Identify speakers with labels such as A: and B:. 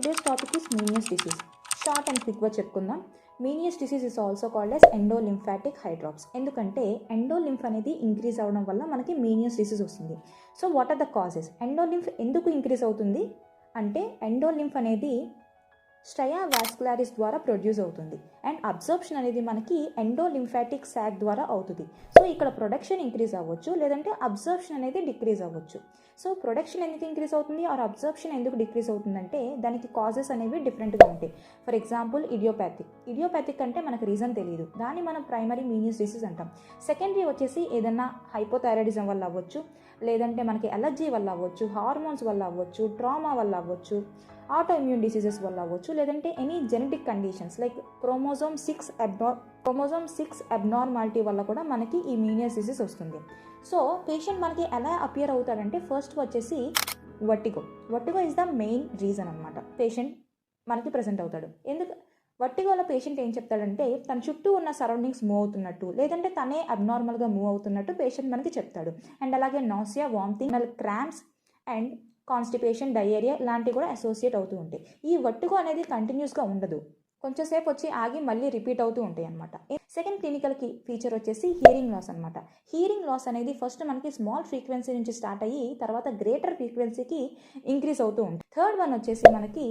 A: Today's topic is Meniere's disease. Short and క్విక్గా చెప్పుకుందాం. Meniere's disease is also called as endolymphatic hydrops. ఎందుకంటే endolymph అనేది increase అవ్వడం వల్ల మనకి మీనియస్ డిసీజ్ వస్తుంది. So what are the causes? Endolymph ఎందుకు ఇంక్రీజ్ అవుతుంది అంటే ఎండోలింఫ్ అనేది స్ట్రయా వాస్కులారిస్ ద్వారా ప్రొడ్యూస్ అవుతుంది అండ్ అబ్జర్ప్షన్ అనేది మనకి ఎండోలింఫాటిక్ సాక్ ద్వారా అవుతుంది. సో ఇక్కడ ప్రొడక్షన్ ఇంక్రీజ్ అవ్వచ్చు, లేదంటే అబ్జర్ప్షన్ అనేది డిక్రీజ్ అవ్వచ్చు. సో ప్రొడక్షన్ ఎందుకు ఇంక్రీజ్ అవుతుంది ఆర్ అబ్జర్ప్షన్ ఎందుకు డిక్రీజ్ అవుతుందంటే దానికి కాజెస్ అనేవి డిఫరెంట్గా ఉంటాయి. ఫర్ ఎగ్జాంపుల్ ఇడియోపాథిక్ అంటే మనకు రీజన్ తెలియదు, దాన్ని మనం ప్రైమరీ మీనియస్ డిసీజ్ అంటాం. సెకండరీ వచ్చేసి ఏదన్నా హైపోథైరాయిడిజం వల్ల అవ్వచ్చు, లేదంటే మనకి ఎలర్జీ వల్ల అవ్వచ్చు, హార్మోన్స్ వల్ల అవ్వచ్చు, ట్రామా వల్ల అవ్వచ్చు, ఆటో ఇమ్యూన్ డిసీజెస్ వల్ల అవ్వచ్చు, లేదంటే any genetic conditions like chromosome 6 abnormality వల్ల కూడా మనకి ఈ మీనియస్ డిసీజ్ వస్తుంది. సో పేషెంట్ మనకి ఎలా అపియర్ అవుతాడంటే ఫస్ట్ వచ్చేసి vertigo is the main reason అనమాట. పేషెంట్ మనకి ప్రెజెంట్ అవుతాడు. వర్టిగోలో పేషెంట్ ఏం చెప్తాడంటే తన చుట్టూ ఉన్న సరౌండింగ్స్ మూవ్ అవుతున్నట్టు, లేదంటే తనే అబ్నార్మల్గా మూవ్ అవుతున్నట్టు పేషెంట్ మనకి చెప్తాడు. అండ్ అలాగే nausea, vomiting, cramps and constipation, diarrhoea ఇలాంటివి కూడా అసోసియేట్ అవుతూ ఉంటాయి. ఈ వర్టిగో అనేది కంటిన్యూస్గా ఉండదు, కొంచెంసేపు వచ్చి ఆగి మళ్ళీ రిపీట్ అవుతూ ఉంటాయి అనమాట. సెకండ్ క్లినికల్ ఫీచర్ వచ్చేసి హియరింగ్ లాస్ అనమాట. హియరింగ్ లాస్ అనేది ఫస్ట్ మనకి స్మాల్ ఫ్రీక్వెన్సీ నుంచి స్టార్ట్ అయ్యి తర్వాత గ్రేటర్ ఫ్రీక్వెన్సీకి ఇంక్రీజ్ అవుతూ ఉంటుంది. థర్డ్ వన్ వచ్చేసి మనకి